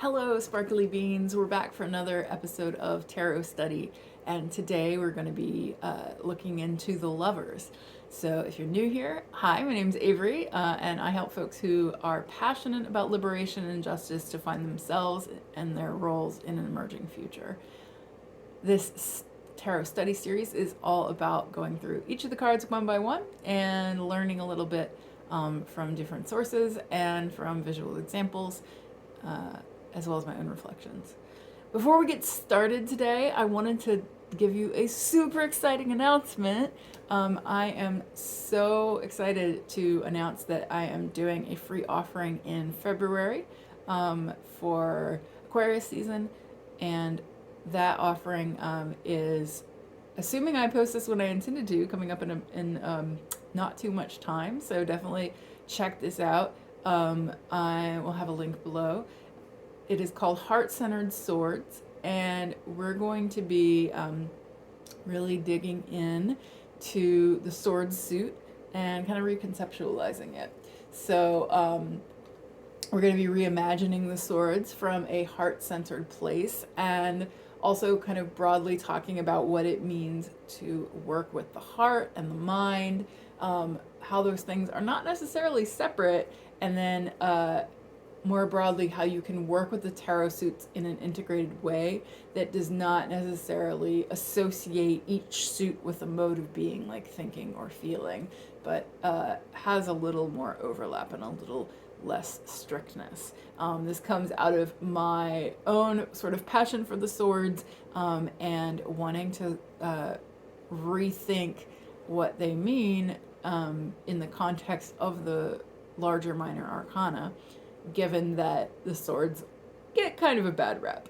Hello, Sparkly Beans. We're back for another episode of Tarot Study, and today we're going to be looking into the Lovers. So, if you're new here, hi, my name's Avery, and I help folks who are passionate about liberation and justice to find themselves and their roles in an emerging future. This Tarot Study series is all about going through each of the cards one by one and learning a little bit from different sources and from visual examples. As well as my own reflections. Before we get started today, I wanted to give you a super exciting announcement. I am so excited to announce that I am doing a free offering in February for Aquarius season, and that offering is, assuming I post this when I intended to, coming up in not too much time, so definitely check this out. I will have a link below. It is called Heart-Centered Swords, and we're going to be really digging in to the sword suit and kind of reconceptualizing it. So we're going to be reimagining the swords from a heart-centered place, and also kind of broadly talking about what it means to work with the heart and the mind, how those things are not necessarily separate, and then more broadly, how you can work with the tarot suits in an integrated way that does not necessarily associate each suit with a mode of being, like thinking or feeling, but has a little more overlap and a little less strictness. This comes out of my own sort of passion for the swords and wanting to rethink what they mean in the context of the larger minor arcana, given that the swords get kind of a bad rep.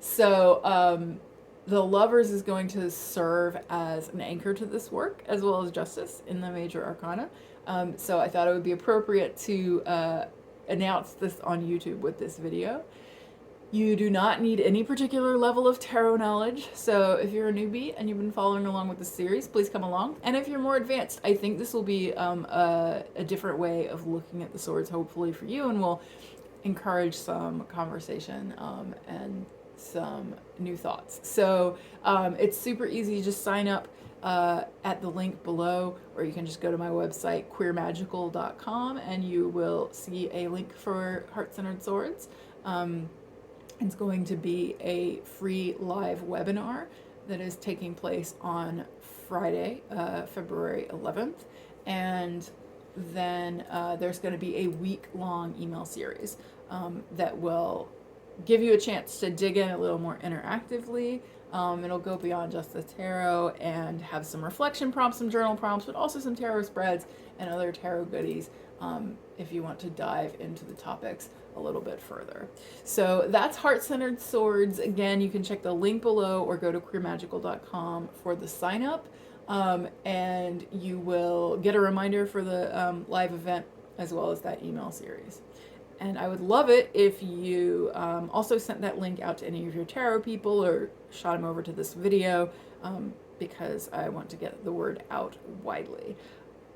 So the Lovers is going to serve as an anchor to this work, as well as Justice in the major arcana. So I thought it would be appropriate to announce this on YouTube with this video. You do not need any particular level of tarot knowledge, so if you're a newbie and you've been following along with the series, please come along. And if you're more advanced, I think this will be a different way of looking at the swords, hopefully for you, and will encourage some conversation and some new thoughts. So it's super easy. Just sign up at the link below, or you can just go to my website, queermagical.com, and you will see a link for Heart-Centered Swords. It's going to be a free live webinar that is taking place on Friday, February 11th. And then there's going to be a week-long email series that will give you a chance to dig in a little more interactively. It'll go beyond just the tarot and have some reflection prompts, some journal prompts, but also some tarot spreads and other tarot goodies if you want to dive into the topics a little bit further. So that's Heart-Centered Swords. Again, you can check the link below or go to queermagical.com for the sign up, and you will get a reminder for the live event as well as that email series. And I would love it if you also sent that link out to any of your tarot people or shot them over to this video, because I want to get the word out widely.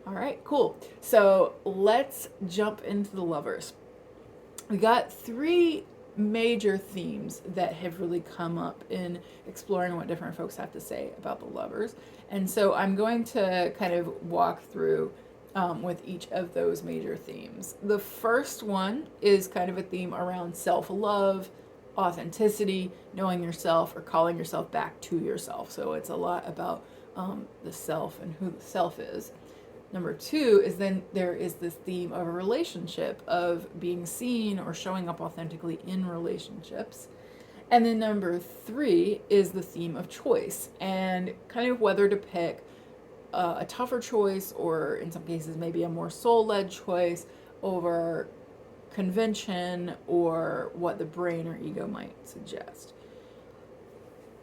All right, cool. So let's jump into the Lovers. We got three major themes that have really come up in exploring what different folks have to say about the Lovers. And so I'm going to kind of walk through with each of those major themes. The first one is kind of a theme around self-love, authenticity, knowing yourself, or calling yourself back to yourself. So it's a lot about the self and who the self is. Number two is then there is this theme of a relationship, of being seen or showing up authentically in relationships. And then number three is the theme of choice and kind of whether to pick a tougher choice, or in some cases maybe a more soul-led choice over convention or what the brain or ego might suggest.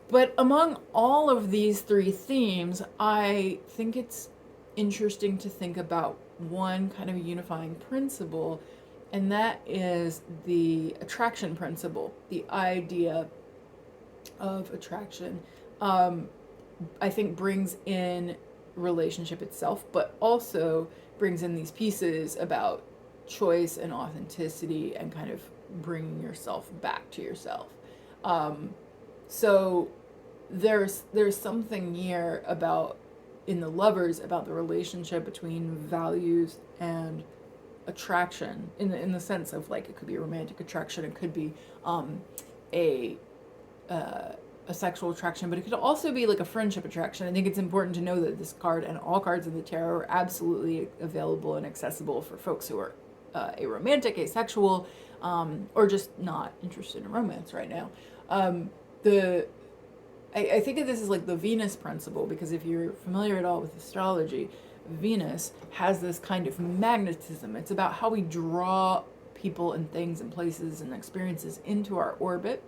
But among all of these three themes, I think it's interesting to think about one kind of unifying principle, and that is the attraction principle, the idea of attraction. I think brings in relationship itself, but also brings in these pieces about choice and authenticity and kind of bringing yourself back to yourself. So there's something here about, in the Lovers, about the relationship between values and attraction, in the sense of, like, it could be a romantic attraction, it could be a sexual attraction, but it could also be like a friendship attraction. I think it's important to know that this card and all cards in the tarot are absolutely available and accessible for folks who are aromantic, asexual, or just not interested in romance right now. I think of this as like the Venus principle, because if you're familiar at all with astrology, Venus has this kind of magnetism. It's about how we draw people and things and places and experiences into our orbit.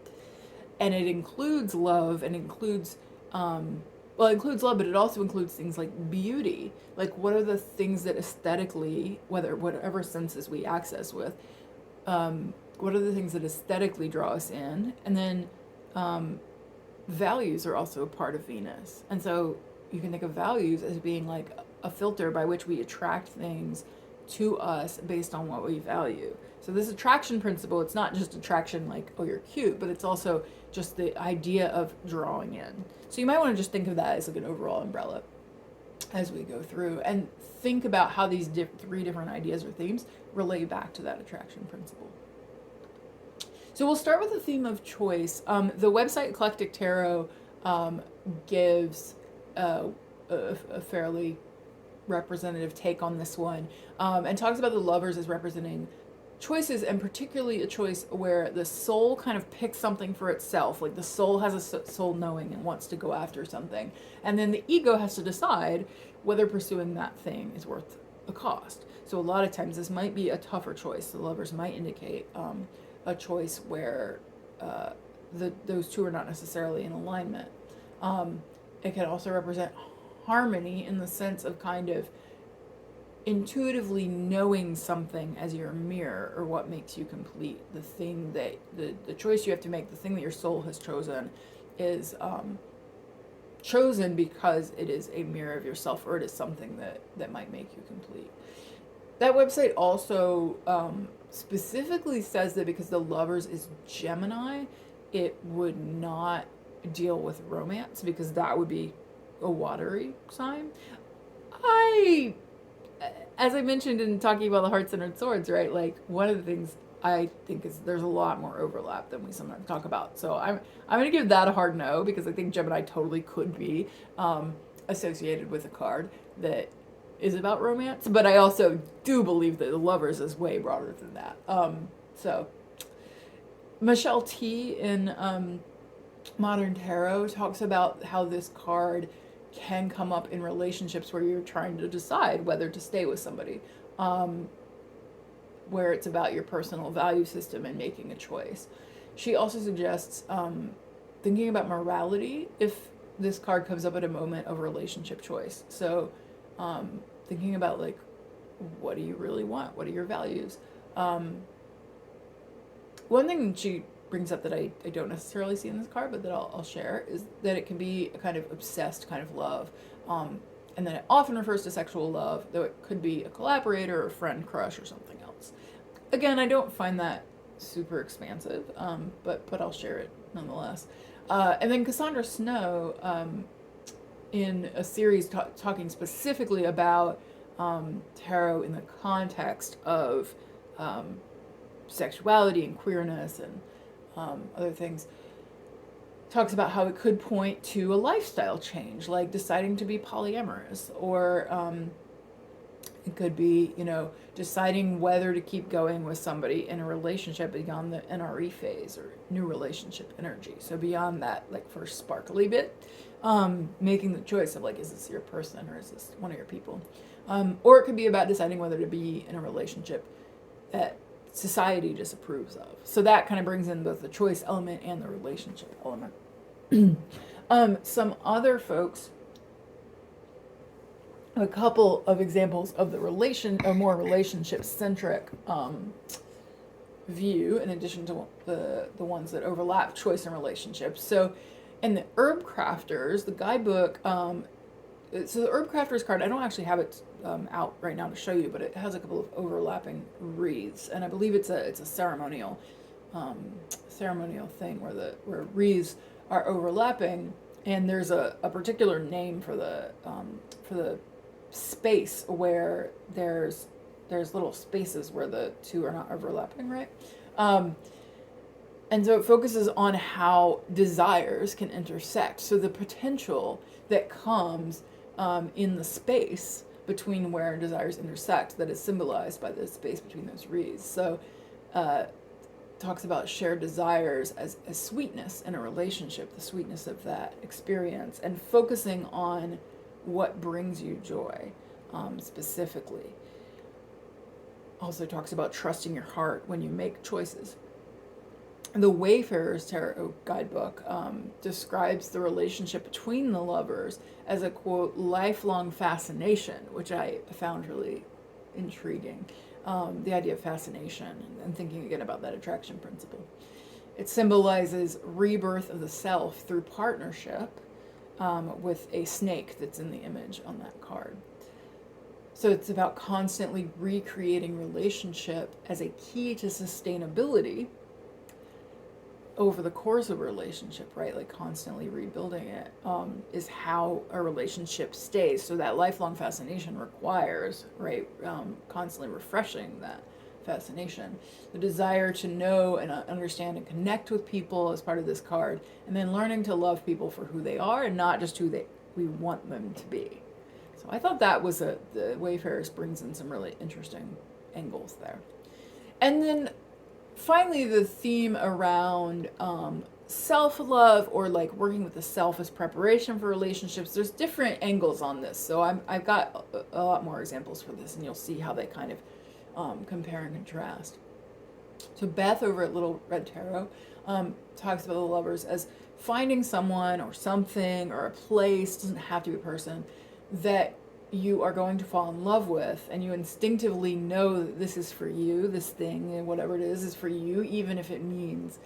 And it includes love, and includes, it includes love, but it also includes things like beauty. Like, what are the things that aesthetically, whatever senses we access with, what are the things that aesthetically draw us in? And then values are also a part of Venus. And so you can think of values as being like a filter by which we attract things to us based on what we value. So this attraction principle, it's not just attraction like, oh, you're cute, but it's also just the idea of drawing in. So you might want to just think of that as like an overall umbrella as we go through, and think about how these three different ideas or themes relate back to that attraction principle. So we'll start with the theme of choice. The website Eclectic Tarot gives a fairly representative take on this one, and talks about the Lovers as representing choices, and particularly a choice where the soul kind of picks something for itself. Like, the soul has a soul knowing and wants to go after something, and then the ego has to decide whether pursuing that thing is worth a cost. So a lot of times this might be a tougher choice. The Lovers might indicate a choice where those two are not necessarily in alignment. It can also represent harmony in the sense of kind of intuitively knowing something as your mirror, or what makes you complete. The thing that the choice you have to make, the thing that your soul has chosen, is chosen because it is a mirror of yourself, or it is something that might make you complete. That website also specifically says that because the Lovers is Gemini, it would not deal with romance, because that would be a watery sign. As I mentioned in talking about the heart-centered swords, right? Like, one of the things I think is there's a lot more overlap than we sometimes talk about. So I'm going to give that a hard no, because I think Gemini totally could be associated with a card that is about romance. But I also do believe that the Lovers is way broader than that. So Michelle T in Modern Tarot talks about how this card can come up in relationships where you're trying to decide whether to stay with somebody, where it's about your personal value system and making a choice. She also suggests thinking about morality if this card comes up at a moment of relationship choice. So thinking about, like, what do you really want? What are your values? One thing she brings up that I don't necessarily see in this card, but that I'll share, is that it can be a kind of obsessed kind of love. And then it often refers to sexual love, though it could be a collaborator or a friend, crush, or something else. Again, I don't find that super expansive, but I'll share it nonetheless. And then Cassandra Snow, in a series talking specifically about tarot in the context of sexuality and queerness and other things, talks about how it could point to a lifestyle change, like deciding to be polyamorous, or it could be, deciding whether to keep going with somebody in a relationship beyond the NRE phase, or new relationship energy. So beyond that, like, first sparkly bit, making the choice of, like, is this your person or is this one of your people? Or it could be about deciding whether to be in a relationship that society disapproves of. So that kind of brings in both the choice element and the relationship element. Some other folks, a couple of examples of a more relationship-centric view, in addition to the ones that overlap choice and relationships. So in the Herb Crafters, the guidebook, so the Herb Crafters card, I don't actually have it out right now to show you, but it has a couple of overlapping wreaths, and I believe it's a ceremonial ceremonial thing where wreaths are overlapping, and there's a particular name for the space where there's little spaces where the two are not overlapping, right? And so it focuses on how desires can intersect. So the potential that comes in the space between where desires intersect, that is symbolized by the space between those wreaths. So talks about shared desires as sweetness in a relationship, the sweetness of that experience, and focusing on what brings you joy specifically. Also talks about trusting your heart when you make choices. The Wayfarer's Tarot guidebook describes the relationship between the lovers as a, quote, lifelong fascination, which I found really intriguing. The idea of fascination and thinking again about that attraction principle. It symbolizes rebirth of the self through partnership with a snake that's in the image on that card. So it's about constantly recreating relationship as a key to sustainability over the course of a relationship, right? Like constantly rebuilding it is how a relationship stays. So that lifelong fascination requires, right, constantly refreshing that fascination. The desire to know and understand and connect with people as part of this card, and then learning to love people for who they are and not just who we want them to be. So I thought that was the Wayfarers brings in some really interesting angles there. And then finally, the theme around self-love, or like working with the self as preparation for relationships. There's different angles on this, so I've got a lot more examples for this, and you'll see how they kind of compare and contrast. So Beth over at Little Red Tarot talks about the lovers as finding someone or something or a place, doesn't have to be a person, that you are going to fall in love with, and you instinctively know that this is for you, this thing, and whatever it is for you, even if it means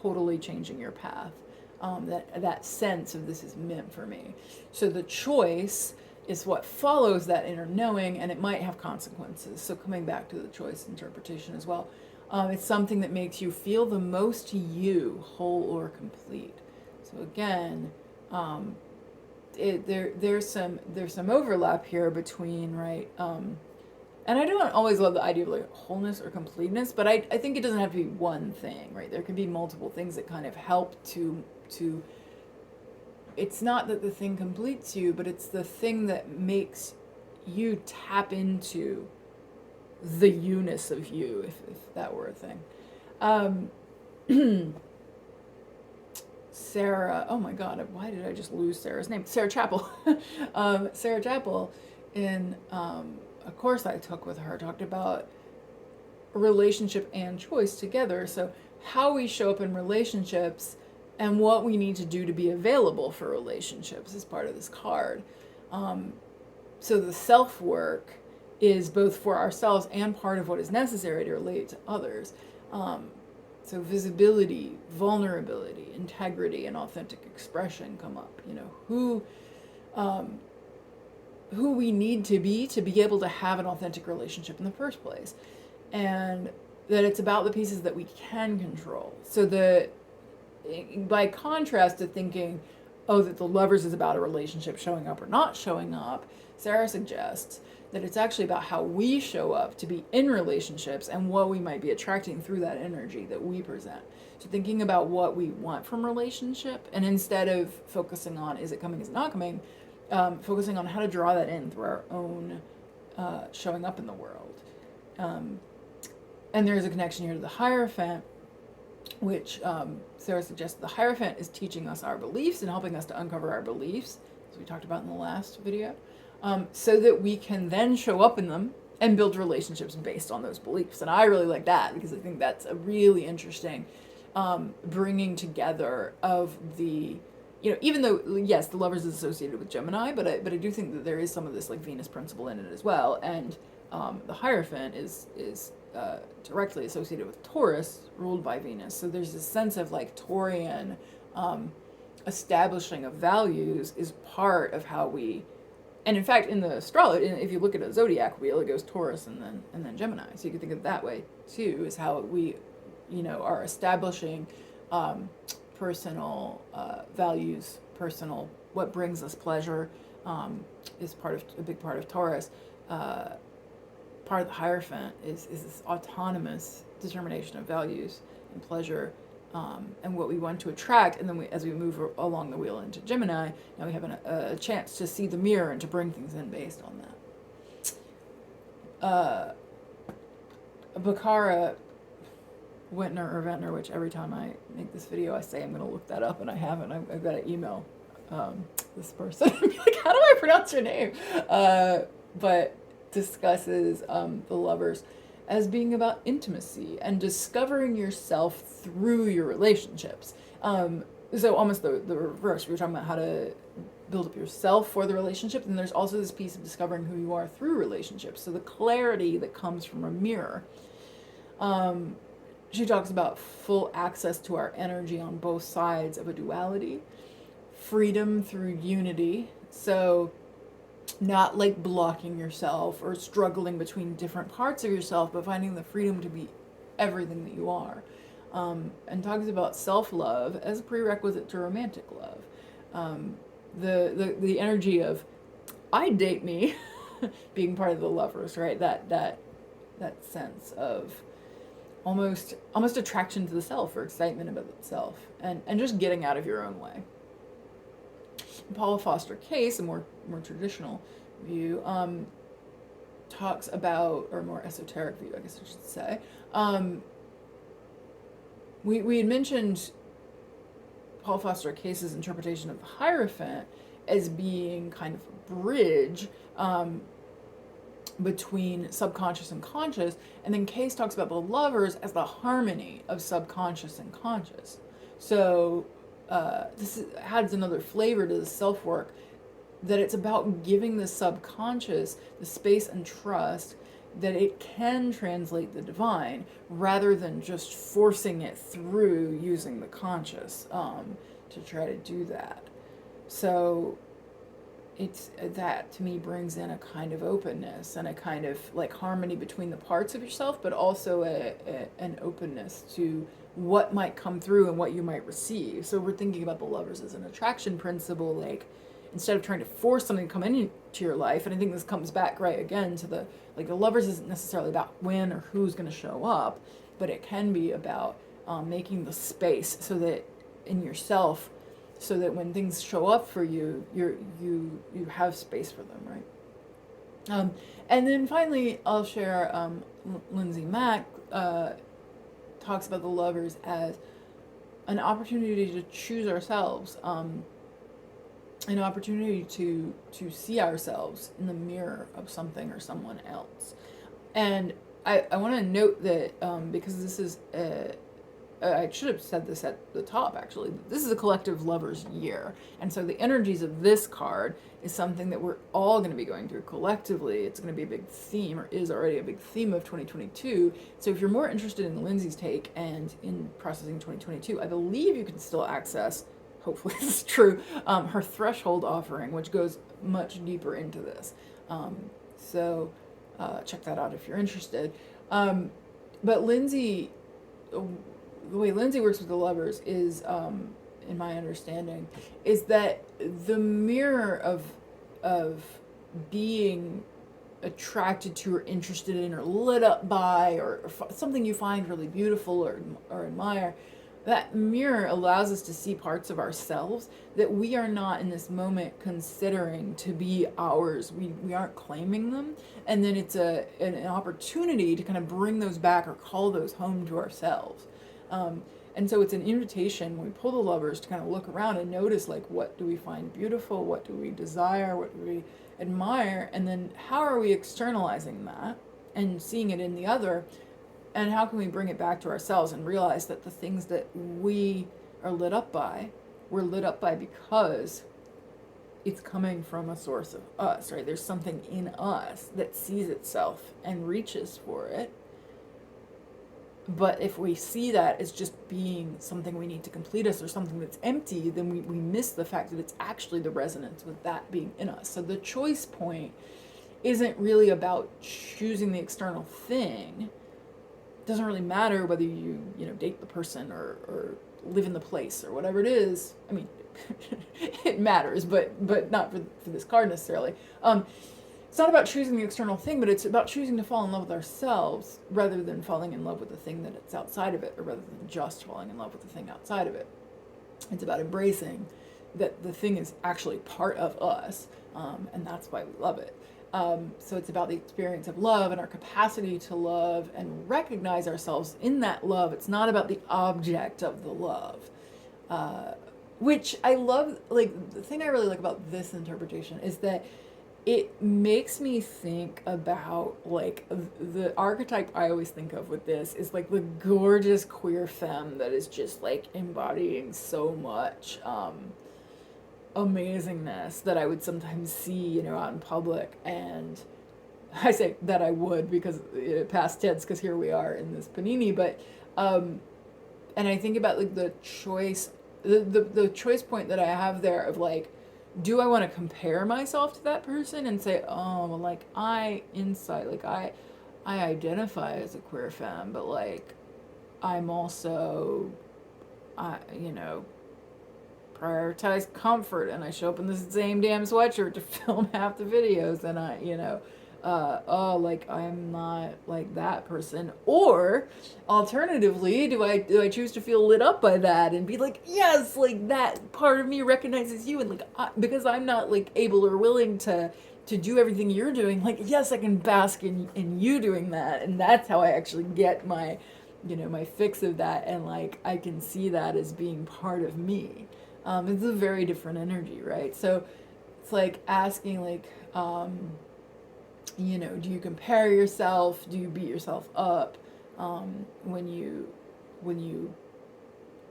totally changing your path. That sense of this is meant for me. So the choice is what follows that inner knowing, and it might have consequences. So coming back to the choice interpretation as well, it's something that makes you feel the most you, whole or complete. So again, there's some overlap here between, right, and I don't always love the idea of like wholeness or completeness, but I think it doesn't have to be one thing, right? There can be multiple things that kind of help to it's not that the thing completes you, but it's the thing that makes you tap into the you-ness of you, if that were a thing. Sarah, oh my God, why did I just lose Sarah's name? Sarah Chappell. Sarah Chappell, in a course I took with her, talked about relationship and choice together. So how we show up in relationships and what we need to do to be available for relationships is part of this card. So the self-work is both for ourselves and part of what is necessary to relate to others. So visibility, vulnerability, integrity, and authentic expression come up. You know, who we need to be able to have an authentic relationship in the first place. And that it's about the pieces that we can control. So by contrast to thinking, oh, that the lovers is about a relationship showing up or not showing up, Sarah suggests that it's actually about how we show up to be in relationships and what we might be attracting through that energy that we present. So thinking about what we want from relationship, and instead of focusing on is it coming, is it not coming, focusing on how to draw that in through our own showing up in the world. And there's a connection here to the Hierophant, which Sarah suggests the Hierophant is teaching us our beliefs and helping us to uncover our beliefs, as we talked about in the last video. So that we can then show up in them and build relationships based on those beliefs. And I really like that because I think that's a really interesting bringing together of the, you know, even though, yes, the lovers is associated with Gemini, but I do think that there is some of this like Venus principle in it as well. And the Hierophant is directly associated with Taurus, ruled by Venus. So there's this sense of like Taurian establishing of values is part of how we. And in fact, in the astrology, if you look at a zodiac wheel, it goes Taurus and then Gemini. So you can think of it that way too, is how we are establishing personal values, personal, what brings us pleasure, is a big part of Taurus. Part of the Hierophant is this autonomous determination of values and pleasure, and what we want to attract. And then as we move along the wheel into Gemini, now we have a chance to see the mirror and to bring things in based on that. Bakara Wintner or Ventnor, which every time I make this video I say I'm going to look that up, and I haven't. I've got to email this person and be like, how do I pronounce your name? But discusses the Lovers as being about intimacy and discovering yourself through your relationships. So almost the reverse. We were talking about how to build up yourself for the relationship, and there's also this piece of discovering who you are through relationships. So the clarity that comes from a mirror. She talks about full access to our energy on both sides of a duality, freedom through unity. So not like blocking yourself or struggling between different parts of yourself, but finding the freedom to be everything that you are. And talks about self-love as a prerequisite to romantic love. The energy of I date me being part of the Lovers, right? That sense of almost attraction to the self or excitement about itself, and just getting out of your own way. Paula Foster Case, a more traditional view, talks about, or more esoteric view, I guess I should say. We had mentioned Paul Foster Case's interpretation of the Hierophant as being kind of a bridge between subconscious and conscious, and then Case talks about the Lovers as the harmony of subconscious and conscious. So this adds another flavor to the self-work, that it's about giving the subconscious the space and trust that it can translate the divine, rather than just forcing it through using the conscious to try to do that. So it's that, to me, brings in a kind of openness and a kind of like harmony between the parts of yourself, but also an openness to what might come through and what you might receive. So we're thinking about the Lovers as an attraction principle, like instead of trying to force something to come into your life. And I think this comes back right again to the Lovers isn't necessarily about when or who's going to show up, but it can be about making the space so that in yourself, so that when things show up for you, you have space for them, right? And then finally, I'll share Lindsay Mack talks about the Lovers as an opportunity to choose ourselves, an opportunity to see ourselves in the mirror of something or someone else. And I want to note that because this is I should have said this at the top, actually. This is a collective Lovers year. And so the energies of this card is something that we're all going to be going through collectively. It's going to be a big theme, or is already a big theme of 2022. So if you're more interested in Lindsay's take and in processing 2022, I believe you can still access, hopefully this is true, her Threshold offering, which goes much deeper into this. So check that out if you're interested. But Lindsay, the way Lindsay works with the Lovers is, in my understanding, is that the mirror of being attracted to or interested in or lit up by or something you find really beautiful or admire, that mirror allows us to see parts of ourselves that we are not in this moment considering to be ours. We aren't claiming them. And then it's an opportunity to kind of bring those back or call those home to ourselves. And so it's an invitation when we pull the Lovers to kind of look around and notice, like, what do we find beautiful? What do we desire? What do we admire? And then how are we externalizing that and seeing it in the other? And how can we bring it back to ourselves and realize that the things that we are lit up by, we're lit up by because it's coming from a source of us, right? There's something in us that sees itself and reaches for it. But if we see that as just being something we need to complete us or something that's empty, then we miss the fact that it's actually the resonance with that being in us. So the choice point isn't really about choosing the external thing. doesn't really matter whether you date the person or live in the place or whatever it is. I mean, it matters, but not for this card necessarily. It's not about choosing the external thing, but it's about choosing to fall in love with ourselves rather than falling in love with the thing that it's outside of it, or rather than just falling in love with the thing outside of it. It's about embracing that the thing is actually part of us, and that's why we love it. So it's about the experience of love and our capacity to love and recognize ourselves in that love. It's not about the object of the love, which I love. Like, the thing I really like about this interpretation is that it makes me think about, like, the archetype I always think of with this is like the gorgeous queer femme that is just like embodying so much amazingness that I would sometimes see, out in public. And I say that I would because past tense, because here we are in this panini. But and I think about like the choice point that I have there of like, do I want to compare myself to that person and say, oh, well, like I identify as a queer femme, but like I'm also, prioritize comfort, and I show up in the same damn sweatshirt to film half the videos, and like I'm not like that person. Or alternatively, do I choose to feel lit up by that and be like, yes, like that part of me recognizes you, and like because I'm not like able or willing to do everything you're doing, like, yes, I can bask in you doing that, and that's how I actually get my my fix of that, and like I can see that as being part of me. It's a very different energy, right? So it's like asking, like, do you compare yourself? Do you beat yourself up when you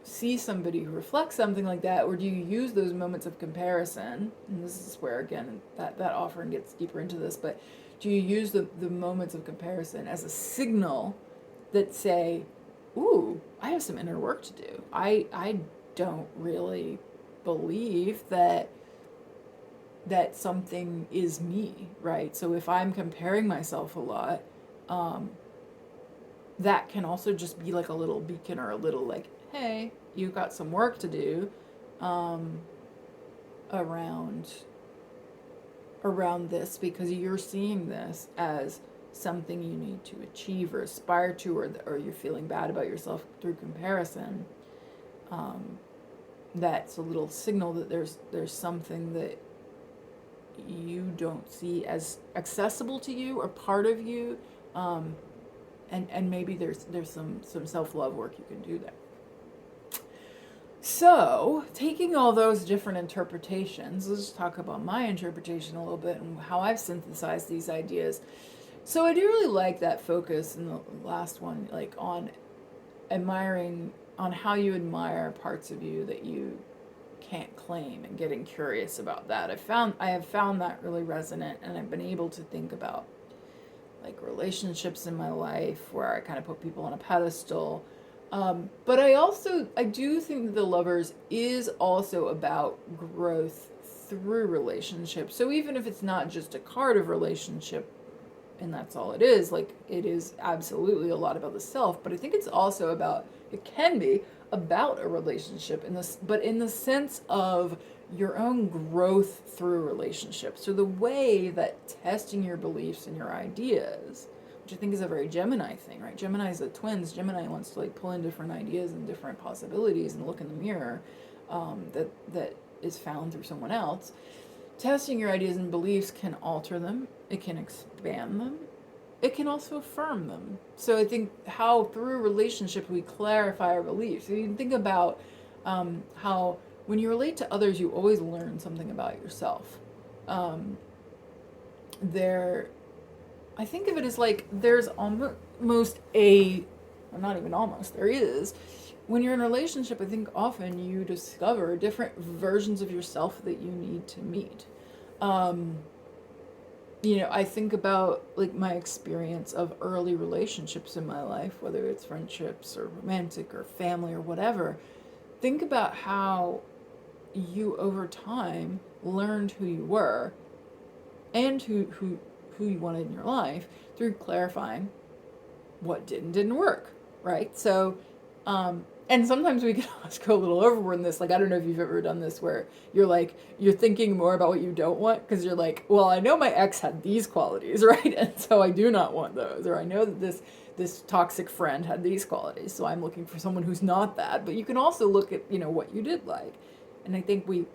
see somebody who reflects something like that, or do you use those moments of comparison? And this is where, again, that offering gets deeper into this, but do you use the moments of comparison as a signal that say, ooh, I have some inner work to do. I don't really believe that something is me, right? So if I'm comparing myself a lot, that can also just be like a little beacon, or a little like, hey, you've got some work to do around this, because you're seeing this as something you need to achieve or aspire to, or you're feeling bad about yourself through comparison. That's a little signal that there's something that you don't see as accessible to you or part of you, and maybe there's some self-love work you can do there. So, taking all those different interpretations, let's talk about my interpretation a little bit and how I've synthesized these ideas. So I do really like that focus in the last one, like on admiring, on how you admire parts of you that you can't claim, and getting curious about that. I have found that really resonant, and I've been able to think about like relationships in my life where I kind of put people on a pedestal. But I do think that the Lovers is also about growth through relationships. So even if it's not just a card of relationship, and that's all it is, like, it is absolutely a lot about the self, but I think it's also about, it can be about a relationship but in the sense of your own growth through relationships. So the way that testing your beliefs and your ideas, which I think is a very Gemini thing, right? Gemini is a twins. Gemini wants to like pull in different ideas and different possibilities and look in the mirror that is found through someone else. Testing your ideas and beliefs can alter them. It can expand them. It can also affirm them. So I think how through relationship we clarify our beliefs. So you can think about how when you relate to others, you always learn something about yourself. I think of it as like there's almost not even almost, there is. When you're in a relationship, I think often you discover different versions of yourself that you need to meet. I think about like my experience of early relationships in my life, whether it's friendships or romantic or family or whatever. Think about how you over time learned who you were and who you wanted in your life through clarifying what didn't work, right? So, and sometimes we can almost go a little overboard in this. Like, I don't know if you've ever done this where you're thinking more about what you don't want because you're like, well, I know my ex had these qualities, right? And so I do not want those. Or I know that this toxic friend had these qualities, so I'm looking for someone who's not that. But you can also look at, what you did like. And I think we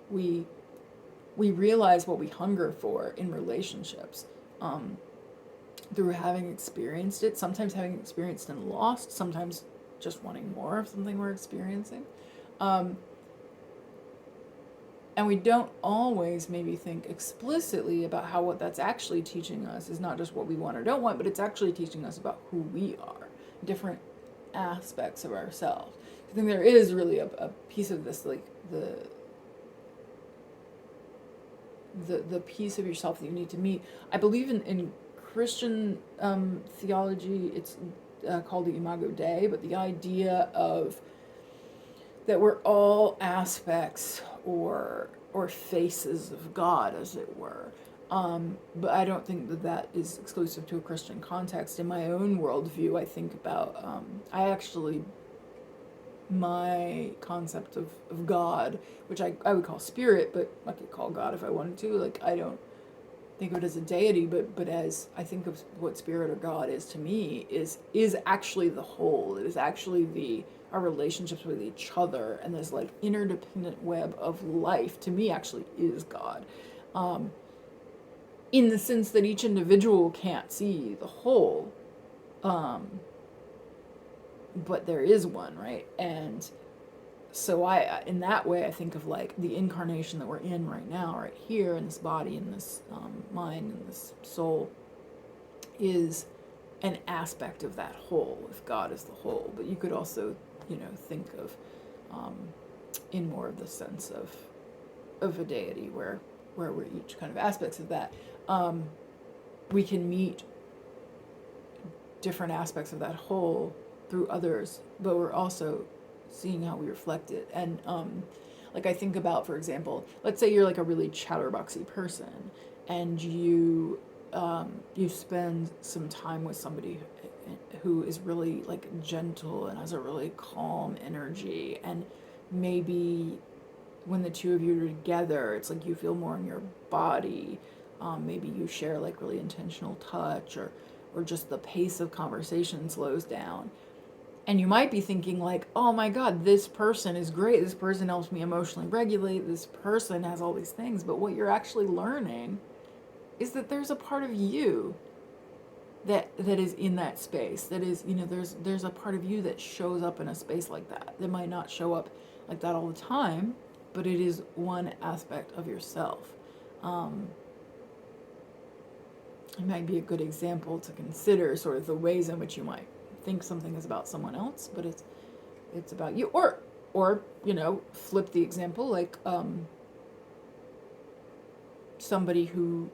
realize what we hunger for in relationships through having experienced it, sometimes having experienced and lost, sometimes just wanting more of something we're experiencing. And we don't always maybe think explicitly about how what that's actually teaching us is not just what we want or don't want, but it's actually teaching us about who we are, different aspects of ourselves. I think there is really a piece of this, like the piece of yourself that you need to meet. I believe in Christian theology, it's called the Imago Dei, but the idea of that we're all aspects or faces of God, as it were. But I don't think that is exclusive to a Christian context. In my own worldview, I think about, my concept of God, which I would call spirit, but I could call God if I wanted to. Like, I don't think of it as a deity, but as I think of what spirit or God is to me, is actually the whole. It is actually our relationships with each other, and this like interdependent web of life, to me, actually is God. In the sense that each individual can't see the whole, but there is one, right? And so in that way, I think of like the incarnation that we're in right now, right here in this body, in this mind, in this soul, is an aspect of that whole, if God is the whole. But you could also, think of in more of the sense of a deity where we're each kind of aspects of that. We can meet different aspects of that whole through others, but we're also seeing how we reflect it. And like I think about, for example, let's say you're like a really chatterboxy person, and you spend some time with somebody who is really like gentle and has a really calm energy, and maybe when the two of you are together, it's like you feel more in your body. Maybe you share like really intentional touch, or just the pace of conversation slows down. And you might be thinking like, oh my God, this person is great. This person helps me emotionally regulate. This person has all these things. But what you're actually learning is that there's a part of you that is in that space. That is, there's a part of you that shows up in a space like that. That might not show up like that all the time, but it is one aspect of yourself. It might be a good example to consider sort of the ways in which you might think something is about someone else, but it's about you. Or flip the example, like somebody who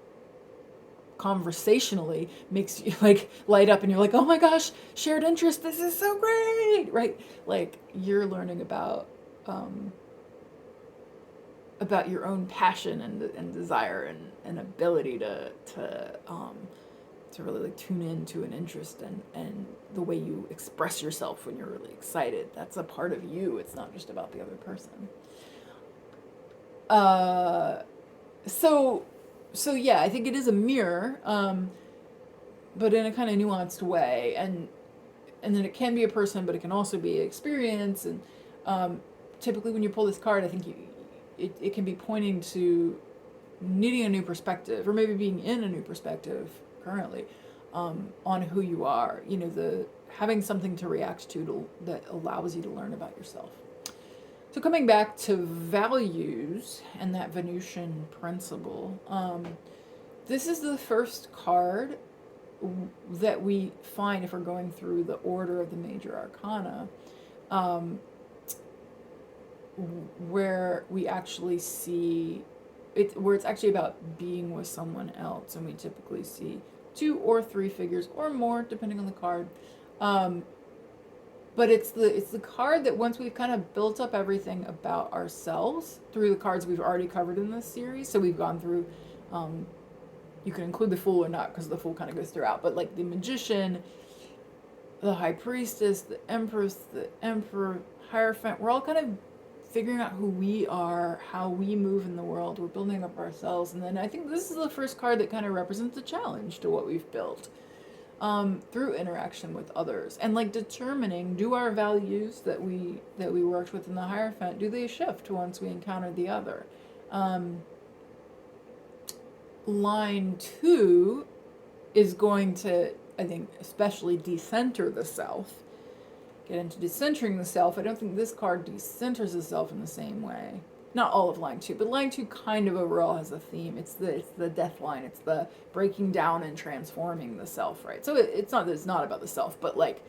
conversationally makes you like light up, and you're like, oh my gosh, shared interest, this is so great, right? Like you're learning about your own passion and desire and ability to really like tune into an interest and the way you express yourself when you're really excited. That's a part of you. It's not just about the other person. So yeah, I think it is a mirror, but in a kind of nuanced way, and then it can be a person, but it can also be an experience. And typically when you pull this card, I think it can be pointing to needing a new perspective, or maybe being in a new perspective currently, on who you are. Having something to react to that allows you to learn about yourself. So coming back to values and that Venusian principle, this is the first card that we find if we're going through the order of the major arcana, where we actually see it, where it's actually about being with someone else, and we typically see 2 or 3 figures or more depending on the card. But it's the card that once we've kind of built up everything about ourselves through the cards we've already covered in this series. So we've gone through, you can include the Fool or not, because the Fool kind of goes throughout, but like the Magician, the High Priestess, the Empress, the Emperor, Hierophant. We're all kind of figuring out who we are, how we move in the world. We're building up ourselves. And then I think this is the first card that kind of represents a challenge to what we've built through interaction with others. And like determining, do our values that we worked with in the Hierophant, do they shift once we encounter the other? Line 2 is going to, I think, especially decenter the self. Get into decentering the self. I don't think this card decenters the self in the same way. Not all of line 2, but line 2 kind of overall has a theme. It's the death line. It's the breaking down and transforming the self, right? So it's not that it's not about the self, but like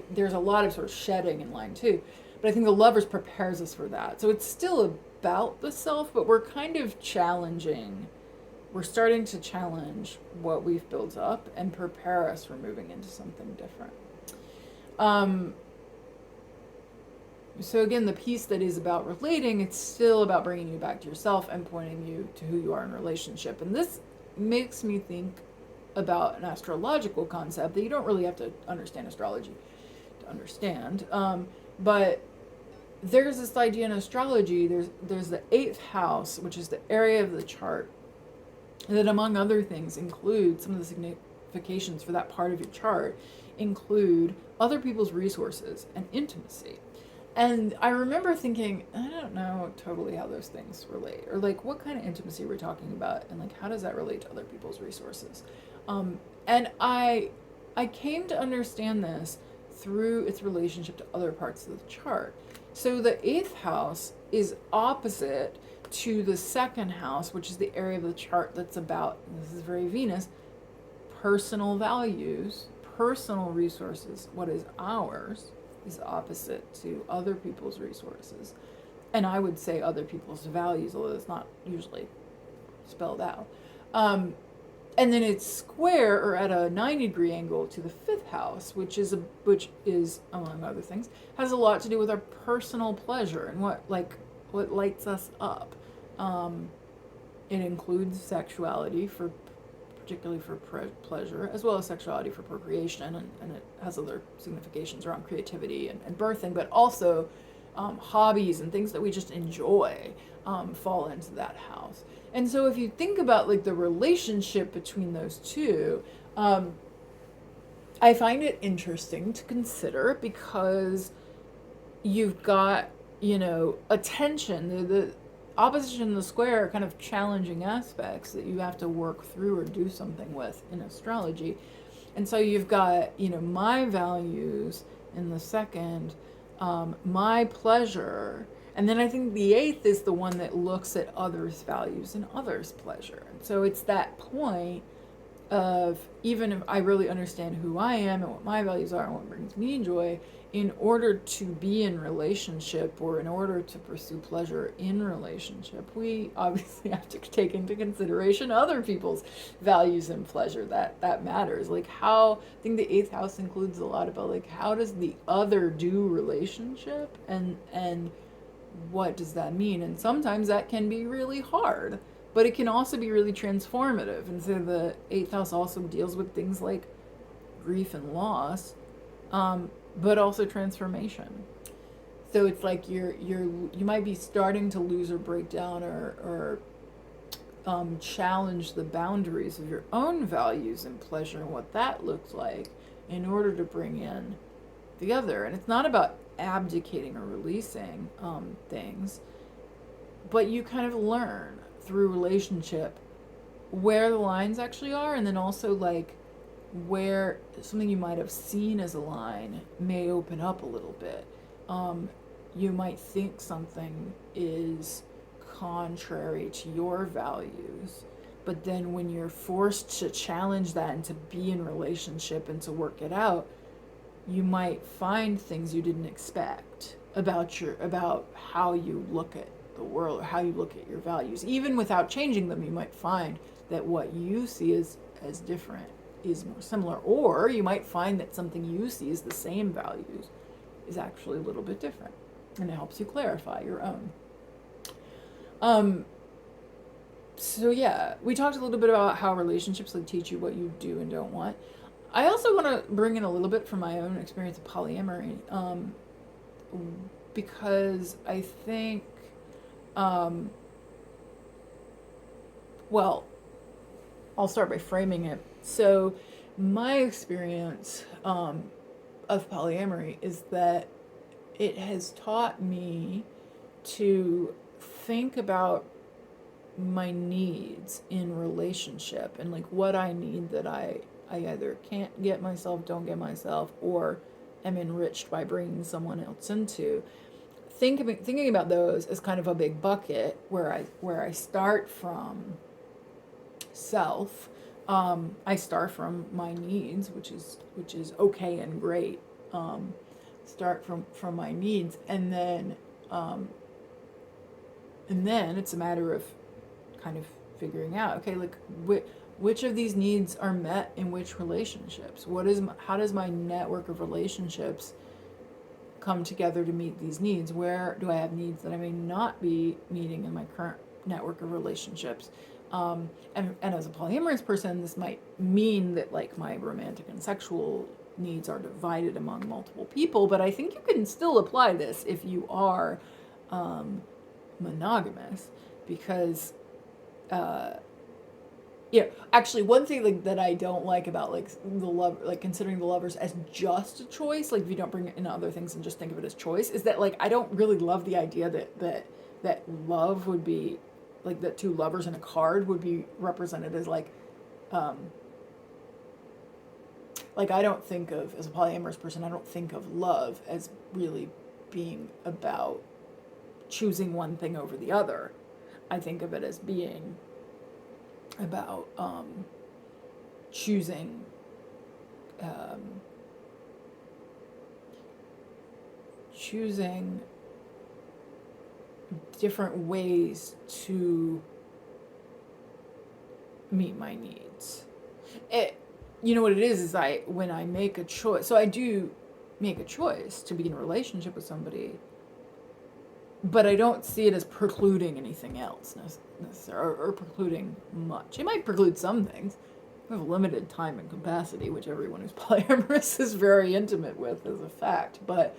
there's a lot of sort of shedding in line 2. But I think the Lovers prepares us for that. So it's still about the self, but we're kind of challenging. We're starting to challenge what we've built up and prepare us for moving into something different. So again, the piece that is about relating, it's still about bringing you back to yourself and pointing you to who you are in relationship. And this makes me think about an astrological concept that you don't really have to understand astrology to understand. But there's this idea in astrology, there's the 8th house, which is the area of the chart that, among other things, include some of the significations for that part of your chart include other people's resources and intimacy. And I remember thinking, I don't know totally how those things relate, or like what kind of intimacy we're talking about, and like how does that relate to other people's resources? And I came to understand this through its relationship to other parts of the chart. So the 8th house is opposite to the 2nd house, which is the area of the chart that's about, this is very Venus, personal values, personal resources. What is ours is opposite to other people's resources. And I would say other people's values, although it's not usually spelled out. And then it's square or at a 90-degree angle to the 5th house, which is among other things, has a lot to do with our personal pleasure and what lights us up. It includes sexuality particularly for pleasure, as well as sexuality for procreation, and it has other significations around creativity and birthing, but also hobbies and things that we just enjoy fall into that house. And so if you think about like the relationship between those two, I find it interesting to consider because you've got, attention, the opposition and the square are kind of challenging aspects that you have to work through or do something with in astrology. And so you've got, my values in the 2nd, my pleasure, and then I think the 8th is the one that looks at others' values and others' pleasure. And so it's that point of, even if I really understand who I am and what my values are and what brings me joy, in order to be in relationship or in order to pursue pleasure in relationship, we obviously have to take into consideration other people's values and pleasure. That matters. Like I think the 8th house includes a lot about like how does the other do relationship and what does that mean? And sometimes that can be really hard, but it can also be really transformative. And so the 8th house also deals with things like grief and loss, but also transformation. So it's like you might be starting to lose or break down or challenge the boundaries of your own values and pleasure and what that looks like in order to bring in the other. And it's not about abdicating or releasing things, but you kind of learn through relationship where the lines actually are, and then also like where something you might have seen as a line may open up a little bit. You might think something is contrary to your values, but then when you're forced to challenge that and to be in relationship and to work it out, you might find things you didn't expect about how you look at the world or how you look at your values. Even without changing them, you might find that what you see as different is more similar, or you might find that something you see as the same values is actually a little bit different, and it helps you clarify your own. So yeah, we talked a little bit about how relationships like teach you what you do and don't want. I also want to bring in a little bit from my own experience of polyamory, because I think, um, well, I'll start by framing it. So, my experience of polyamory is that it has taught me to think about my needs in relationship and like what I need that I either can't get myself, don't get myself, or am enriched by bringing someone else into. Thinking about those as kind of a big bucket where I start from self. I start from my needs, which is okay and great. Start from my needs, um, and then it's a matter of kind of figuring out, okay, like which of these needs are met in which relationships? How does my network of relationships come together to meet these needs? Where do I have needs that I may not be meeting in my current network of relationships? And as a polyamorous person, this might mean that like my romantic and sexual needs are divided among multiple people, but I think you can still apply this if you are monogamous, because actually one thing like that I don't like about like the love, like considering the lovers as just a choice, like if you don't bring in other things and just think of it as choice, is that like I don't really love the idea that love would be like that two lovers in a card would be represented as like I don't think of, as a polyamorous person, I don't think of love as really being about choosing one thing over the other. I think of it as being about choosing choosing different ways to meet my needs. You know what it is when I make a choice, so I do make a choice to be in a relationship with somebody, but I don't see it as precluding anything else necessarily, or precluding much. It might preclude some things. We have a limited time and capacity, which everyone who's polyamorous is very intimate with as a fact. But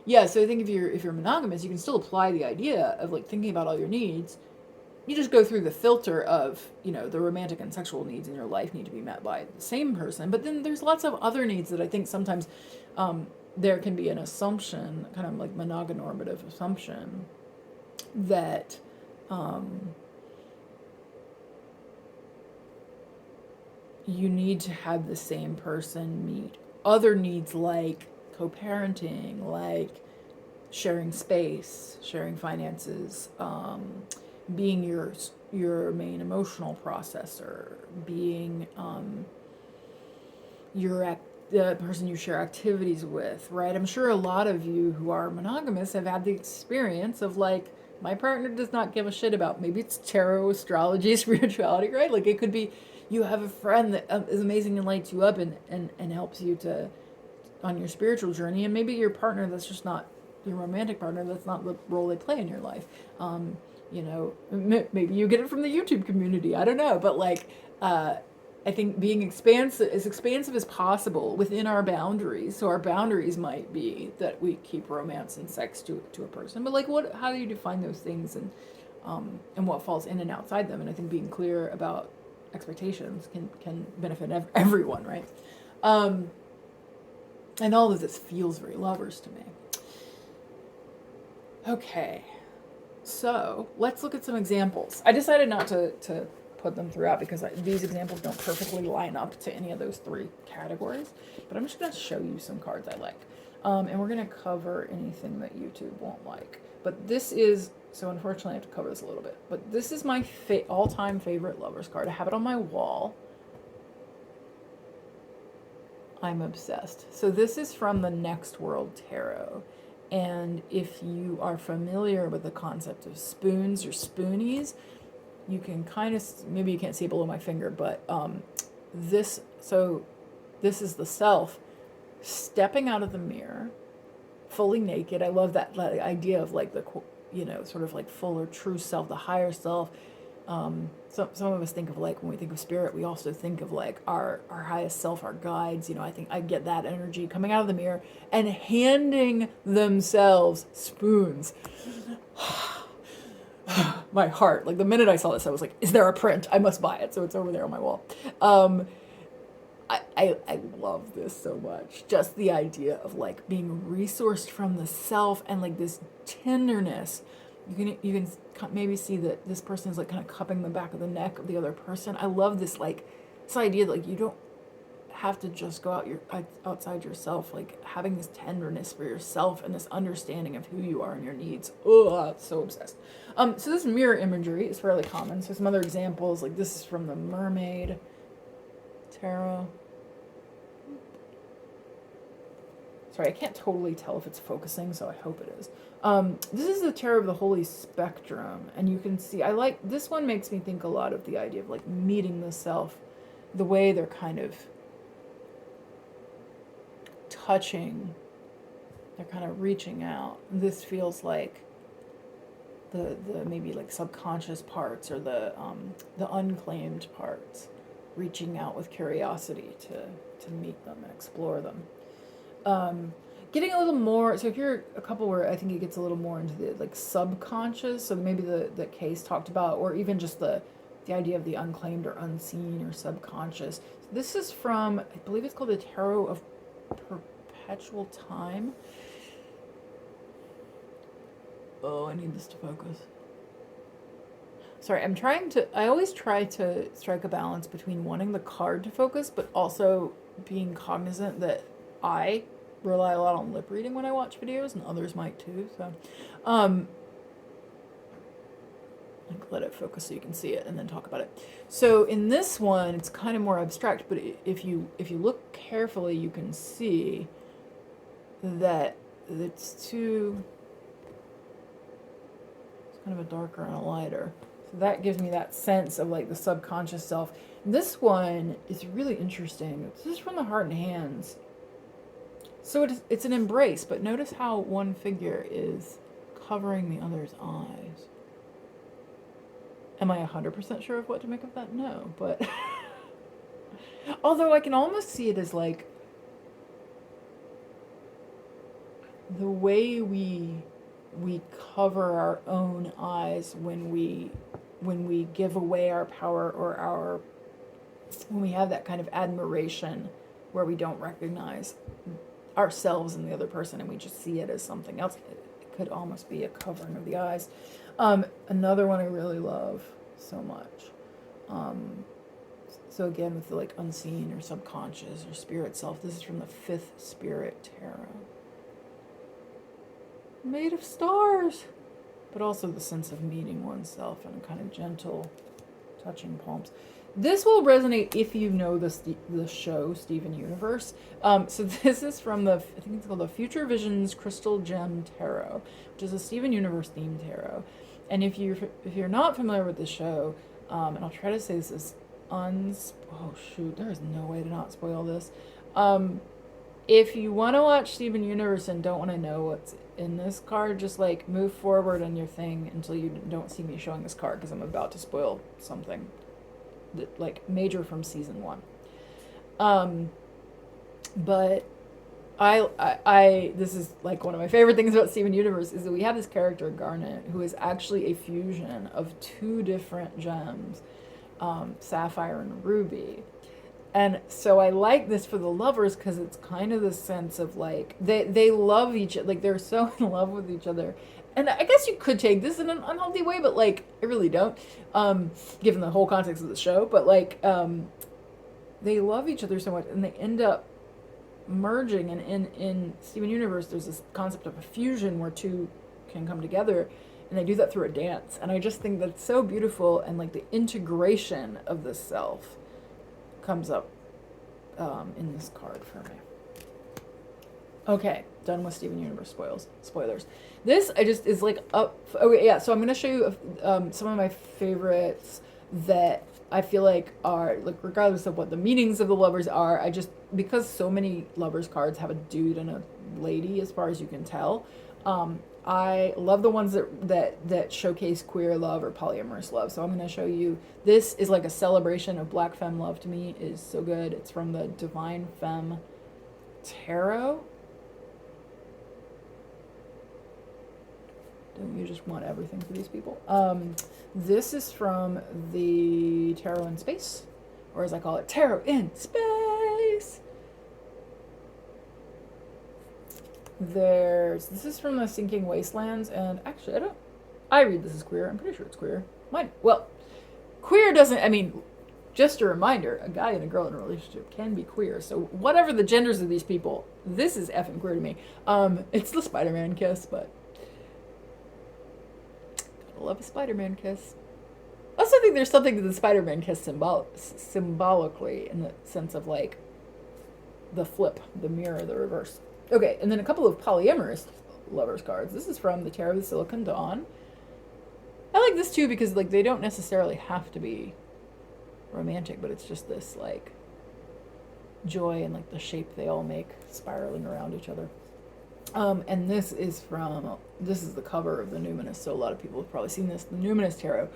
yeah, so I think if you're monogamous, you can still apply the idea of like thinking about all your needs. You just go through the filter of, the romantic and sexual needs in your life need to be met by the same person. But then there's lots of other needs that I think sometimes there can be an assumption, kind of like monogonormative assumption, that you need to have the same person meet other needs like co-parenting, like sharing space, sharing finances, being your main emotional processor, being the person you share activities with, right? I'm sure a lot of you who are monogamous have had the experience of like, my partner does not give a shit about, maybe it's tarot, astrology, spirituality, right? Like it could be you have a friend that is amazing and lights you up and helps you on your spiritual journey, and maybe your partner that's just not your romantic partner, that's not the role they play in your life. Maybe you get it from the YouTube community, I don't know, but like I think being as expansive as possible within our boundaries. So our boundaries might be that we keep romance and sex to a person, but like how do you define those things, and what falls in and outside them? And I think being clear about expectations can benefit everyone, right? And all of this feels very lovers to me. Okay, so let's look at some examples. I decided not to put them throughout because these examples don't perfectly line up to any of those three categories, but I'm just going to show you some cards I like. And we're going to cover anything that YouTube won't like. But this is, so unfortunately I have to cover this a little bit, but this is my all-time favorite lovers card. I have it on my wall. I'm obsessed. So this is from the Next World Tarot. And if you are familiar with the concept of spoons or spoonies, you can kind of, maybe you can't see it below my finger, but this is the self stepping out of the mirror, fully naked. I love that idea of like the, sort of like fuller true self, the higher self, Some of us think of like, when we think of spirit, we also think of like our highest self, our guides. You know, I think I get that energy coming out of the mirror and handing themselves spoons. My heart, like the minute I saw this, I was like, is there a print? I must buy it. So it's over there on my wall. I love this so much. Just the idea of like being resourced from the self and like this tenderness. You can maybe see that this person is like kind of cupping the back of the neck of the other person. I love this idea that like you don't have to just go outside yourself, like having this tenderness for yourself and this understanding of who you are and your needs. Oh, so obsessed. So this mirror imagery is fairly common. So some other examples, like this is from the Mermaid Tarot. Sorry, I can't totally tell if it's focusing, so I hope it is. This is the Tarot of the Holy Spectrum, and you can see, this one makes me think a lot of the idea of like meeting the self, the way they're kind of touching, they're kind of reaching out. This feels like the maybe like subconscious parts or the unclaimed parts reaching out with curiosity to meet them and explore them. Getting a little more, so here a couple where I think it gets a little more into the like subconscious, so maybe the case talked about, or even just the idea of the unclaimed or unseen or subconscious. So this is from, I believe it's called the Tarot of Perpetual Time. Oh, I need this to focus. Sorry, I always try to strike a balance between wanting the card to focus, but also being cognizant that I rely a lot on lip reading when I watch videos, and others might too, so like let it focus so you can see it and then talk about it. So in this one, it's kind of more abstract, but if you look carefully, you can see that it's kind of a darker and a lighter. So that gives me that sense of like the subconscious self. This one is really interesting. This is from the Heart and Hands. So it's an embrace, but notice how one figure is covering the other's eyes. Am I 100% sure of what to make of that? No, but although I can almost see it as like the way we cover our own eyes when we give away our power, or when we have that kind of admiration where we don't recognize ourselves in the other person and we just see it as something else. It could almost be a covering of the eyes. Another one I really love so much. So again, with the like unseen or subconscious or spirit self, this is from the Fifth Spirit Tarot. Made of stars, but also the sense of meeting oneself and kind of gentle touching palms. This will resonate if you know the show Steven Universe. So this is from I think it's called the Future Visions Crystal Gem Tarot, which is a Steven Universe themed tarot. And if you're not familiar with the show, and I'll try to say this is oh shoot, there is no way to not spoil this. If you want to watch Steven Universe and don't want to know what's in this card, just like move forward on your thing until you don't see me showing this card, because I'm about to spoil something that, like, major from season 1. But I this is like one of my favorite things about Steven Universe is that we have this character Garnet who is actually a fusion of 2 different gems, Sapphire and Ruby. And so I like this for the lovers because it's kind of the sense of like they love each other, like they're so in love with each other. And I guess you could take this in an unhealthy way, but like I really don't, given the whole context of the show. But like they love each other so much, and they end up merging. And in Steven Universe, there's this concept of a fusion where 2 can come together, and they do that through a dance. And I just think that's so beautiful, and like the integration of the self comes up in this card for me. Okay, done with Steven Universe spoilers. This is like okay, yeah, so I'm going to show you some of my favorites that I feel like are, like, regardless of what the meanings of the lovers are, because so many lovers cards have a dude and a lady as far as you can tell, I love the ones that showcase queer love or polyamorous love. So I'm going to show you, this is like a celebration of Black femme love. To me is so good. It's from the Divine Femme Tarot. Don't you just want everything for these people? This is from the Tarot in Space, or as I call it, Tarot in Space. This is from the Sinking Wastelands, and actually I read this as queer. I'm pretty sure it's queer. Well, queer doesn't, I mean, just a reminder, a guy and a girl in a relationship can be queer. So whatever the genders of these people, this is effing queer to me. It's the Spider-Man kiss, but I love a Spider-Man kiss. I also think there's something to the Spider-Man kiss symbolically, in the sense of like the flip, the mirror, the reverse. Okay, and then a couple of polyamorous lovers cards. This is from the Tarot of the Silicon Dawn. I like this too because like they don't necessarily have to be romantic, but it's just this like joy and like the shape they all make spiraling around each other. And this is the cover of the Numinous, so a lot of people have probably seen this, the Numinous Tarot.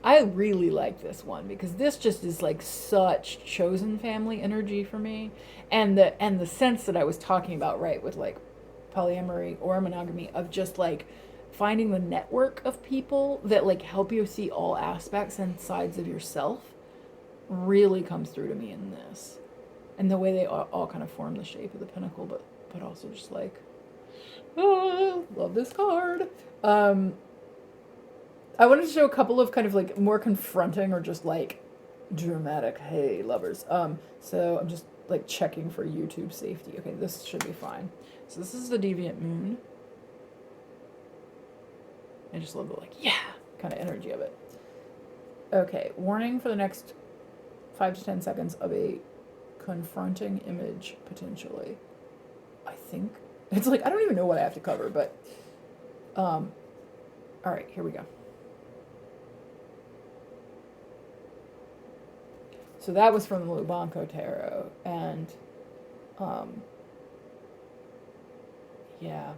I really like this one because this just is like such chosen family energy for me, and the sense that I was talking about, right, with like polyamory or monogamy, of just like finding the network of people that like help you see all aspects and sides of yourself, really comes through to me in this, and the way they all kind of form the shape of the pinnacle, but also just like, love this card. I wanted to show a couple of kind of like more confronting or just like dramatic, hey, lovers. So I'm just like checking for YouTube safety. Okay, this should be fine. So this is the Deviant Moon. I just love the like, yeah, kind of energy of it. Okay, warning for the next 5 to 10 seconds of a confronting image, potentially. I think it's like, I don't even know what I have to cover, but all right, here we go. So that was from the Lubanco Tarot, and yeah,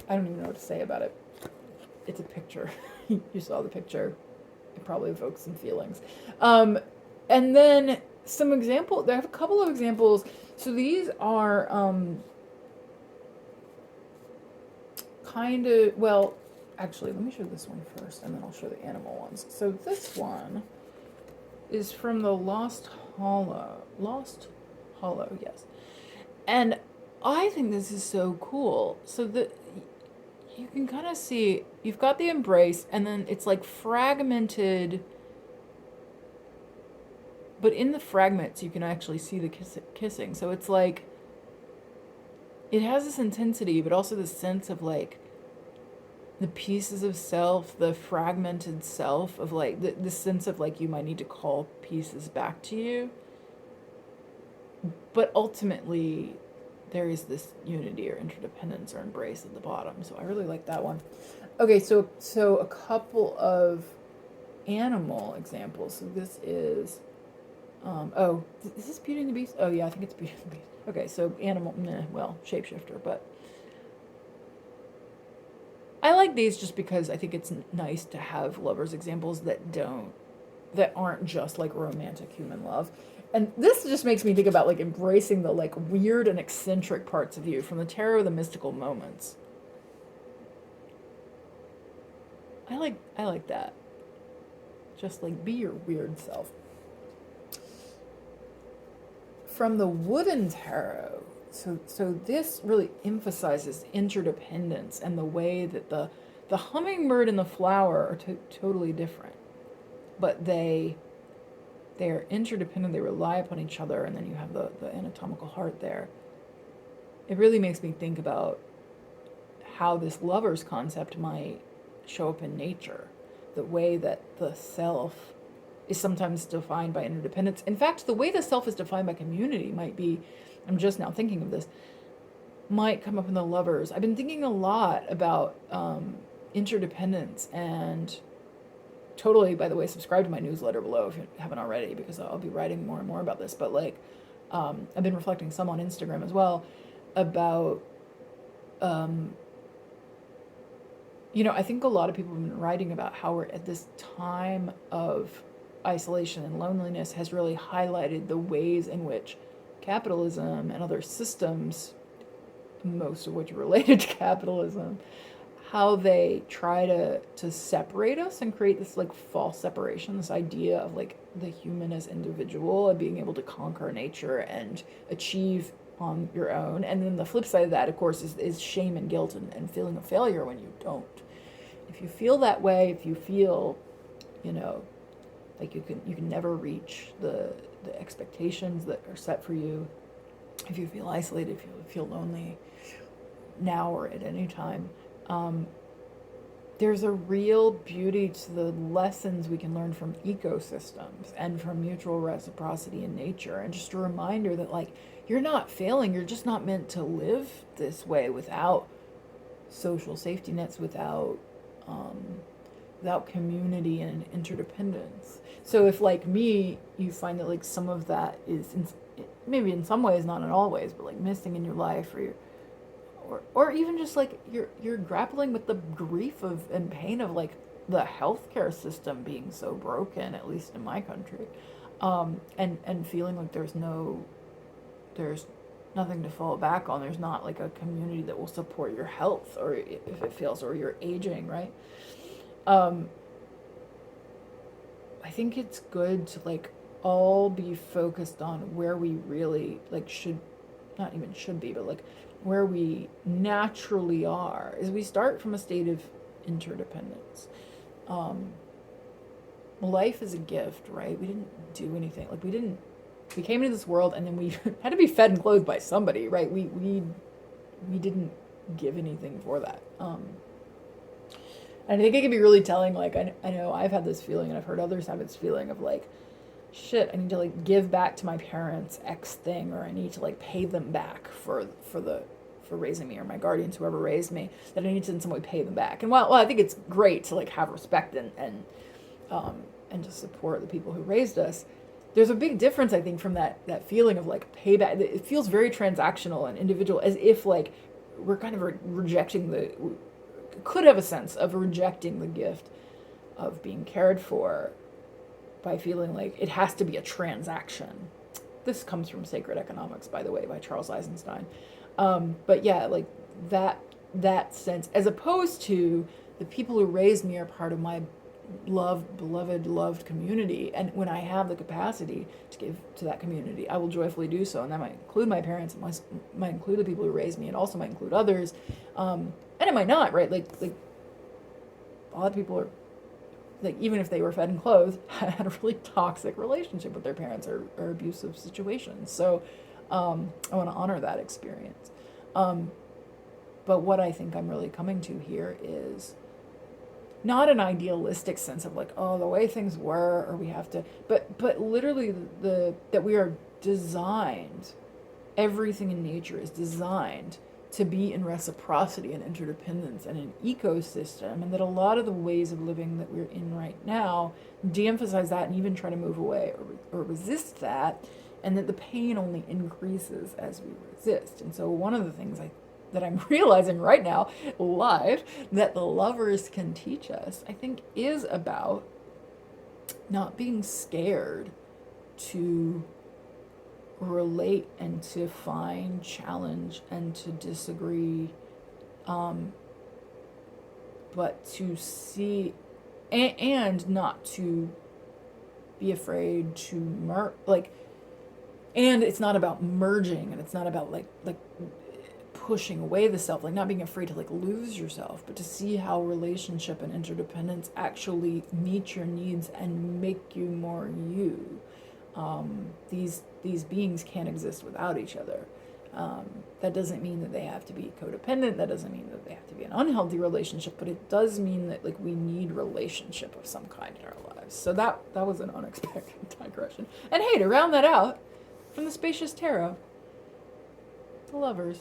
I don't even know what to say about it. It's a picture. You saw the picture. It probably evokes some feelings. And then some example. I have a couple of examples. So these are kind of, well, actually, let me show this one first, and then I'll show the animal ones. So this one is from the Lost Hollow, yes. And I think this is so cool. So that you can kind of see, you've got the embrace, and then it's like fragmented, but in the fragments you can actually see the kissing. So it's like, it has this intensity, but also this sense of like the pieces of self, the fragmented self of like the sense of like you might need to call pieces back to you. But ultimately there is this unity or interdependence or embrace at the bottom. So I really like that one. Okay, so a couple of animal examples. So this is is this Beauty and the Beast? Oh yeah, I think it's Beauty and the Beast. Okay, so animal, well, shapeshifter, but I like these just because I think it's nice to have lovers examples that aren't just like romantic human love. And this just makes me think about like embracing the like weird and eccentric parts of you from the Tarot of the Mystical Moments. I like that. Just like be your weird self. From the Wooden Tarot, so this really emphasizes interdependence and the way that the hummingbird and the flower are totally different, but they are interdependent. They rely upon each other, and then you have the anatomical heart there. It really makes me think about how this lover's concept might show up in nature, the way that the self is sometimes defined by interdependence. In fact, the way the self is defined by community might be, I'm just now thinking of this, might come up in the lovers. I've been thinking a lot about interdependence, and totally, by the way, subscribe to my newsletter below if you haven't already, because I'll be writing more and more about this. But like, I've been reflecting some on Instagram as well. about, I think a lot of people have been writing about how we're at this time of isolation and loneliness has really highlighted the ways in which capitalism and other systems, most of which are related to capitalism, how they try to separate us and create this like false separation, this idea of like the human as individual and being able to conquer nature and achieve on your own. And then the flip side of that, of course, is shame and guilt and feeling a failure when you don't. If you feel that way, if you feel, like you can never reach the expectations that are set for you, if you feel isolated, if you feel lonely now or at any time, there's a real beauty to the lessons we can learn from ecosystems and from mutual reciprocity in nature, and just a reminder that like you're not failing, you're just not meant to live this way without social safety nets, without community and interdependence. So if like me, you find that like some of that is maybe in some ways, not in all ways, but like missing in your life, or even just like you're grappling with the grief of and pain of like the healthcare system being so broken, at least in my country, and feeling like there's nothing to fall back on. There's not like a community that will support your health, or if it fails, or you're aging, right? I think it's good to like all be focused on where we really like not even should be, but like where we naturally are, is we start from a state of interdependence. Life is a gift, right? We didn't do anything. Like we came into this world and then we had to be fed and clothed by somebody, right? We didn't give anything for that. And I think it can be really telling. Like I know I've had this feeling, and I've heard others have this feeling of like, shit, I need to like give back to my parents X thing, or I need to like pay them back for raising me, or my guardians, whoever raised me, that I need to in some way pay them back. And while I think it's great to like have respect and to support the people who raised us, there's a big difference, I think, from that feeling of like payback. It feels very transactional and individual, as if like we're kind of rejecting could have a sense of rejecting the gift of being cared for by feeling like it has to be a transaction. This comes from Sacred Economics, by the way, by Charles Eisenstein. But yeah, like that sense, as opposed to the people who raised me are part of my loved community, and when I have the capacity to give to that community, I will joyfully do so, and that might include my parents, it might include the people who raised me, and also might include others, and it might not, right? Like a lot of people are like, even if they were fed and clothed, had a really toxic relationship with their parents, or abusive situations. So I want to honor that experience. But what I think I'm really coming to here is not an idealistic sense of like, oh, the way things were, or we have to, but literally that we are designed, everything in nature is designed to be in reciprocity and interdependence and an ecosystem, and that a lot of the ways of living that we're in right now de-emphasize that and even try to move away or resist that, and that the pain only increases as we resist. And so one of the things that I'm realizing right now, live, that the lovers can teach us, I think, is about not being scared to relate and to find challenge and to disagree, but to see and not to be afraid to and it's not about merging, and it's not about like pushing away the self, like not being afraid to like lose yourself, but to see how relationship and interdependence actually meet your needs and make you more you. These beings can't exist without each other. That doesn't mean that they have to be codependent. That doesn't mean that they have to be an unhealthy relationship, but it does mean that like we need relationship of some kind in our lives. So that was an unexpected digression. And hey, to round that out, from the Spacious Tarot, the Lovers.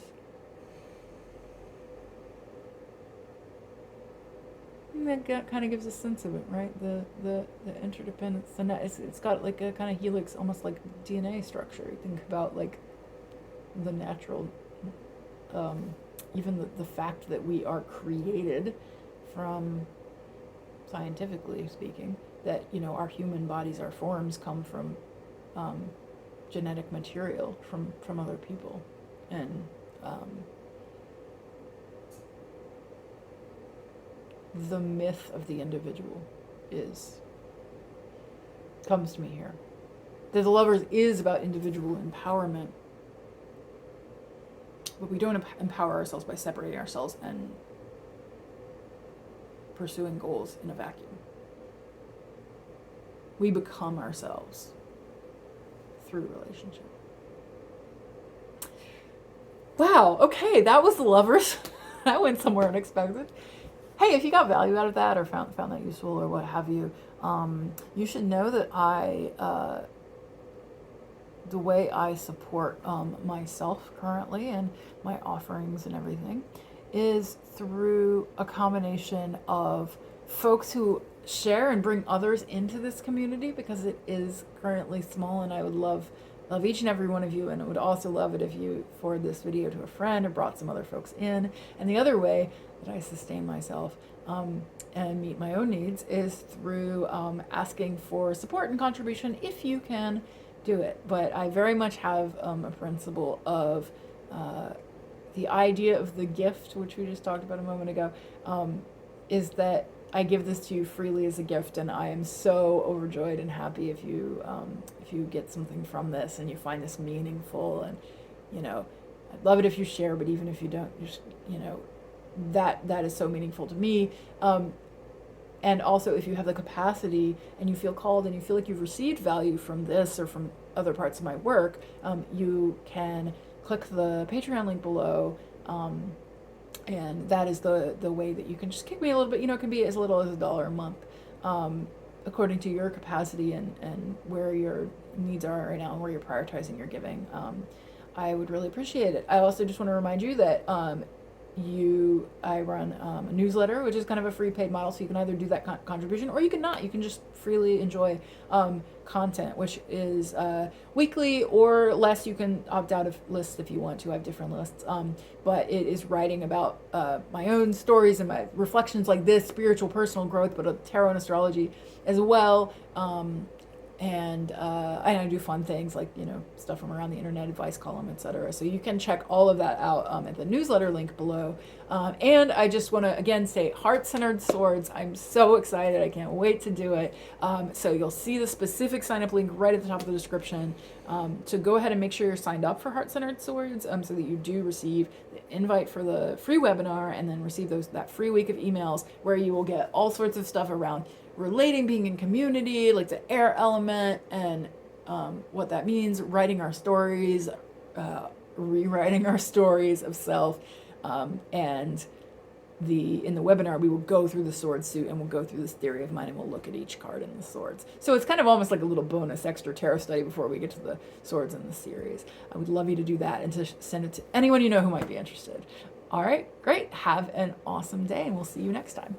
And that kind of gives a sense of it, right? The interdependence, and it's got like a kind of helix, almost like DNA structure. You think about like the natural even the fact that we are created from, scientifically speaking, that, you know, our human bodies, our forms come from genetic material from other people. And the myth of the individual comes to me here. The Lovers is about individual empowerment, but we don't empower ourselves by separating ourselves and pursuing goals in a vacuum. We become ourselves through relationship. Wow, okay, that was the Lovers. That went somewhere unexpected. Hey, if you got value out of that or found that useful or what have you, you should know that the way I support myself currently and my offerings and everything is through a combination of folks who share and bring others into this community, because it is currently small, and I would love each and every one of you, and I would also love it if you forward this video to a friend or brought some other folks in. And the other way that I sustain myself and meet my own needs is through asking for support and contribution if you can do it. But I very much have a principle of the idea of the gift, which we just talked about a moment ago, is that I give this to you freely as a gift, and I am so overjoyed and happy if you get something from this and you find this meaningful. And, you know, I'd love it if you share, but even if you don't, just, you know, that is so meaningful to me. And also, if you have the capacity and you feel called and you feel like you've received value from this or from other parts of my work, you can click the Patreon link below. And that is the way that you can just kick me a little bit. You know, it can be as little as $1 a month, according to your capacity and where your needs are right now and where you're prioritizing your giving. I would really appreciate it. I also just want to remind you that I run a newsletter, which is kind of a free paid model, so you can either do that contribution or you can not. You can just freely enjoy content, which is weekly or less. You can opt out of lists if you want to. I have different lists, but it is writing about my own stories and my reflections like this, spiritual, personal growth, but tarot and astrology as well. And I do fun things like, you know, stuff from around the internet, advice column, etc. So you can check all of that out at the newsletter link below. And I just want to again say Heart-Centered Swords. I'm so excited. I can't wait to do it. So you'll see the specific sign up link right at the top of the description. So go ahead and make sure you're signed up for Heart-Centered Swords so that you do receive the invite for the free webinar and then receive that free week of emails where you will get all sorts of stuff around relating, being in community, like the air element and what that means, writing our stories, rewriting our stories of self, and in the webinar we will go through the sword suit and we'll go through this theory of mind and we'll look at each card in the swords. So it's kind of almost like a little bonus extra tarot study before we get to the swords in the series. I would love you to do that and to send it to anyone you know who might be interested. All right, great. Have an awesome day and we'll see you next time.